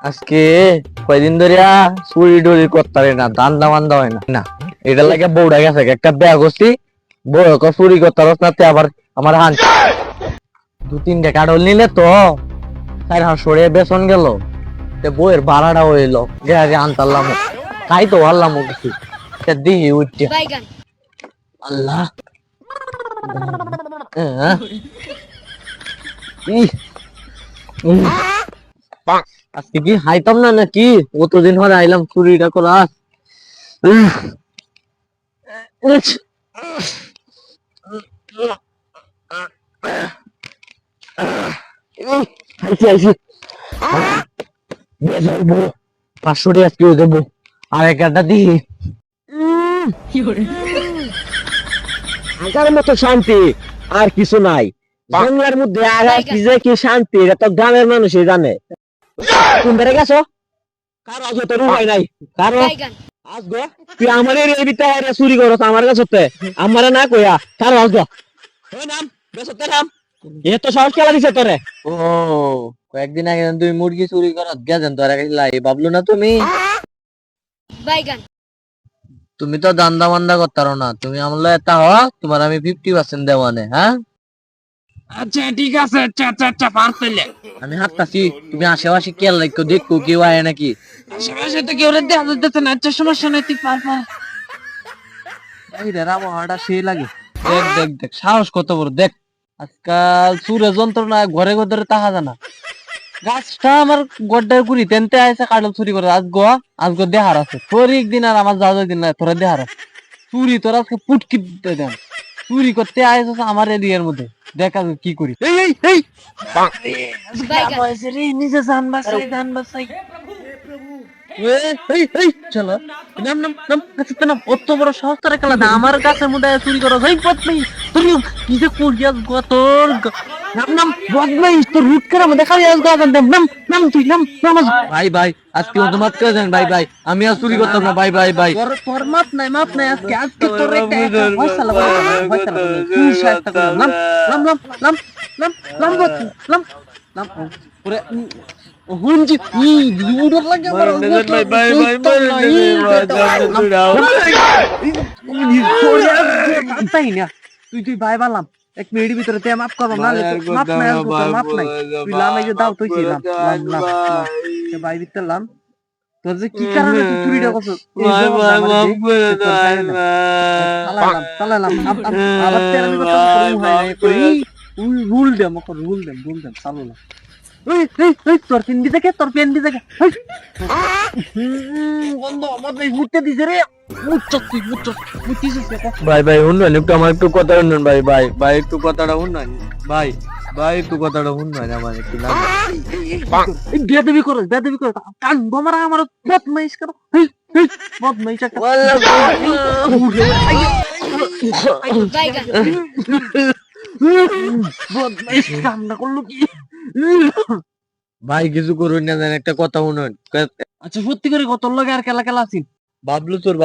আজকে কয়দিন ধরে চুরি টুরি করতে না, দান্দা মান্দা হয় না না। এটা লাগে বউটা গেছে একটা ব্যাগ হচ্ছি, বউ চুরি করতে পারস না, আবার আমার হান দু তিনটে কাঠল নিলে তো তার হাত সরিয়ে বেসন গেল, বইয়ের ভাড়াটা হইলো গেছে আনতারলাম, তাই তো হারলাম কিছু দিহি উঠছে। আল্লাহ আজকে কি হাইতাম না নাকি? কতদিন ধরে আইলাম চুরিটা করার। পাঁচশো টাকা আজকে দেবো, আর একটা দিই। আগার মতো শান্তি আর কিছু নাই বাংলার মধ্যে। আগা কি যে কি শান্তি, এটা তো গ্রামের মানুষই জানে। তুমি বেড়ে গেছো কারো আজ তো রুমাই নাই কারো আজ গো তুই আমার এই ভিতরে চুরি করছ আমার কাছে, আমার না কইয়া কারো আজ গো নাম বেসতে নাম এ তো সাহস খেলা দিছে তোরে। ও কয়েকদিন আগে তুমি মুরগি চুরি করত গেছেন তোরা ভাবলো না তুমি? তুমি তো দান্দা মান্দা করতারো না, তুমি আমলে এটা হ, তোমার আমি 50% দেওয়ানে। হ্যাঁ আচ্ছা ঠিক আছে, আচ্ছা আচ্ছা আচ্ছা পারতেলে আমি হাঁটতাছি, তুমি আশেপাশে কেয়ার লাগতো, দেখো কেউ আয় নাকি। আশেপাশে তো কেউ দেখা যাচ্ছে না। আচ্ছা সমস্যা নেই, তুই পার পার। এই রে আবহাওয়াটা সেই লাগে। দেখ দেখ দেখ সাহস কত বড় দেখ। আজকাল চুরে যন্ত্রণা ঘরে ঘরে তাহা জানা। গাছটা আমার গড্ডার গুড়ি তেনতে আইসে কাটল চুরি করে। আজগো দেহার আছে তোর একদিন, আর আমার যা দিন না তোরা দেহার আছে চুরি। তোরা আজকে পুটকি দেন চুরি করতে আইস আমার এরিয়ার মধ্যে, দেখা কি করি। এই এই এই নিজে জান বাঁচাই জান বাঁচাই। চলো নাম নাম নাম কাছে নাম। অত বড় সাহস তোরা খেলা না আমার গাছের মধ্যে চুরি করো। এই বদমাই তোর কি যে করিয়াস গো তোর নাম নাম বদমাই তোর রুট করে মধ্যে খালি আস গো নাম নাম তুই নাম নাম। ভাই ভাই আজকে অত মাত করে দেন ভাই ভাই, আমি আর চুরি করতাম না ভাই ভাই ভাই। তোর মাপ নাই আজকে আজকে তোর একটা ফয়সালা ফয়সালা তুই শাস্তি করে নাম নাম নাম নাম নাম নাম নাম নাম পুরো হুনজি ই দুডর লাগে আমার ভাই ভাই ভাই ভাই না তুই তুই ভাই বললাম এক মিনিটের ভিতরে তে মাফ করব না, মাফ নাই মাফ নাই তুই লাম এই যে দাও তুই ছিলাম লাম তে ভাই দিতেলাম তোর যে কি কারণে তুই চুরিটা করছিস ভাই ভাই মাফ করে দাও ভাই চালালাম আবার তে আমি কথা কম হয় না কই রুল দে আমাকে রুল দে চালালাম। তোর পেন দিতে ভাই ভাই শুনবেন একটু, আমার একটু কথা শুনবেন ভাই ভাই ভাই একটু কথাটা শুনবেন ভাই ভাই একটু কথাটা শুনবেন আমার একটু না। বেদবি করো কান গোমারা আমার বদমাইশ করো বদমাইশ একটা বদমাইশ কামনা করলো কি ভাই কিছু করুন না জানেন একটা কথা শুনুন। আচ্ছা সত্যি করে কত লগে আর খেলা আছি বাবলু চোর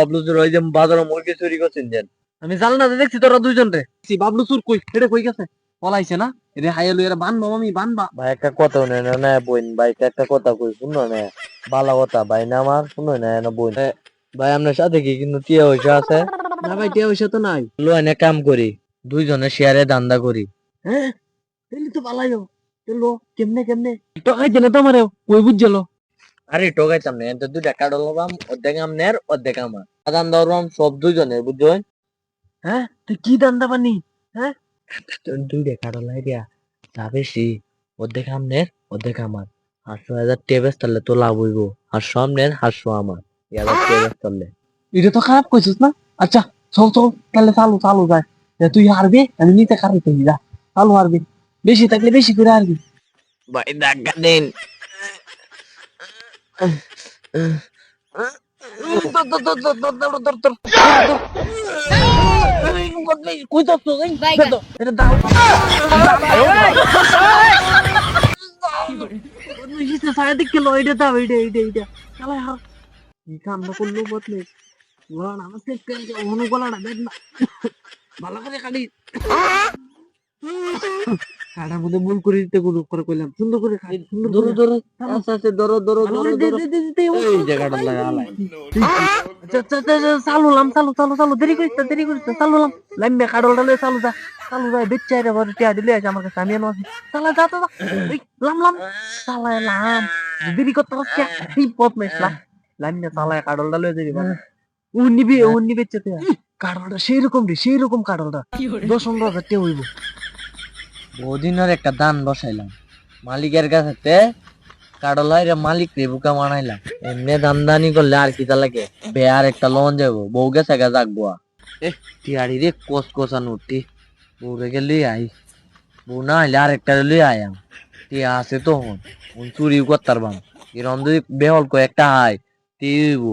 ওই যে বাজারে মুরগি চুরি করছেন যেন আমি জানি না দেখছি তোরা দুইজন রে। বাবলু চোর কই হেডে কই গেছে পলাইছে না রে হাইলো এরা বানবা মামি বানবা। ভাই একটা কথা শুনেন না বইন ভাই একটা কথা কই শুনো না ভালো কথা ভাই না আমার শুনো না বইন ভাই আপনার সাথে কি কিন্তু টিয়া পয়সা আছে না? ভাই টিয়া পয়সা তো নাই, লোনে কাম করি দুইজনে শেয়ারে দান্দা করি। হ্যাঁ তাহলে তো ভালোই চলো কেমনে টোকাইছে না তোমার ওই বুঝছিল। আরে টোকাইতাম না এত দুইটা কার্ড লবাম, অর্ধেক আমনের অর্ধেক আমার দান্দা করবাম সব দুইজনের বুঝছো। হ্যাঁ তুই কি দান্দা বানি? হ্যাঁ দুইটা কার্ড লাই দিয়া যা বেশি অর্ধেক আমনের অর্ধেক আমার। 800,000 টেবেস তাহলে তো লাভ হইব, 800 আমনের 800 আমার, 1000 টেবেস তাহলে। এটা তো খারাপ কইছিস না। আচ্ছা চল তাহলে চালু যায়। তুই হারবি আমি নিতে খারাপ কই যা চালু হারবি, বেশি থাকলে বেশি করে হারবি। ভাই ধাক্কা দেন ভালো করে কাটি কাটার মধ্যে মূল করে দিতে করে কইলাম সুন্দর করে খাই সুন্দর ধরো ধরো আচ্ছা আচ্ছা ধরো ধরো ধরো এই জায়গাটা লাগা আলাই চালুলাম চালু চালু চালু দেরি করিস না দেরি করিস না চালুলাম লাইমে কাডলটা লয়ে চালু যা চালু যা বেচ্চা রে ঘরে টিয়া দিলে আছে আমার কাছে আমি আনো আছি চালা যা যা এই লাম লাম চালায় লাম দেরি করতে পারছি এই পথ মেশলা লাইমে চালায় কাডলটা লয়ে যাবি উন্নি বেচ্চা তুই কাডলটা সেই রকম কাডলটা 10-15 হাজার টাকা হইব বহুদিনের একটা দান বসাইলাম মালিকের কাছে কাডলাই রে মালিক রে বুকা মানাইলাম এমনি দামদানি করলে আর কি তা লাগে বেয়ার একটা লন যাবো বউ গেছে গা জাগবো টিয়ারি রে কোস কোসান উঠি বউ রে গেলে আই বউ না আইলে আর একটা লই আয়াম টিয়া আছে তো চুরি করতার বাম এরম যদি বেহল কো একটা আয় টিব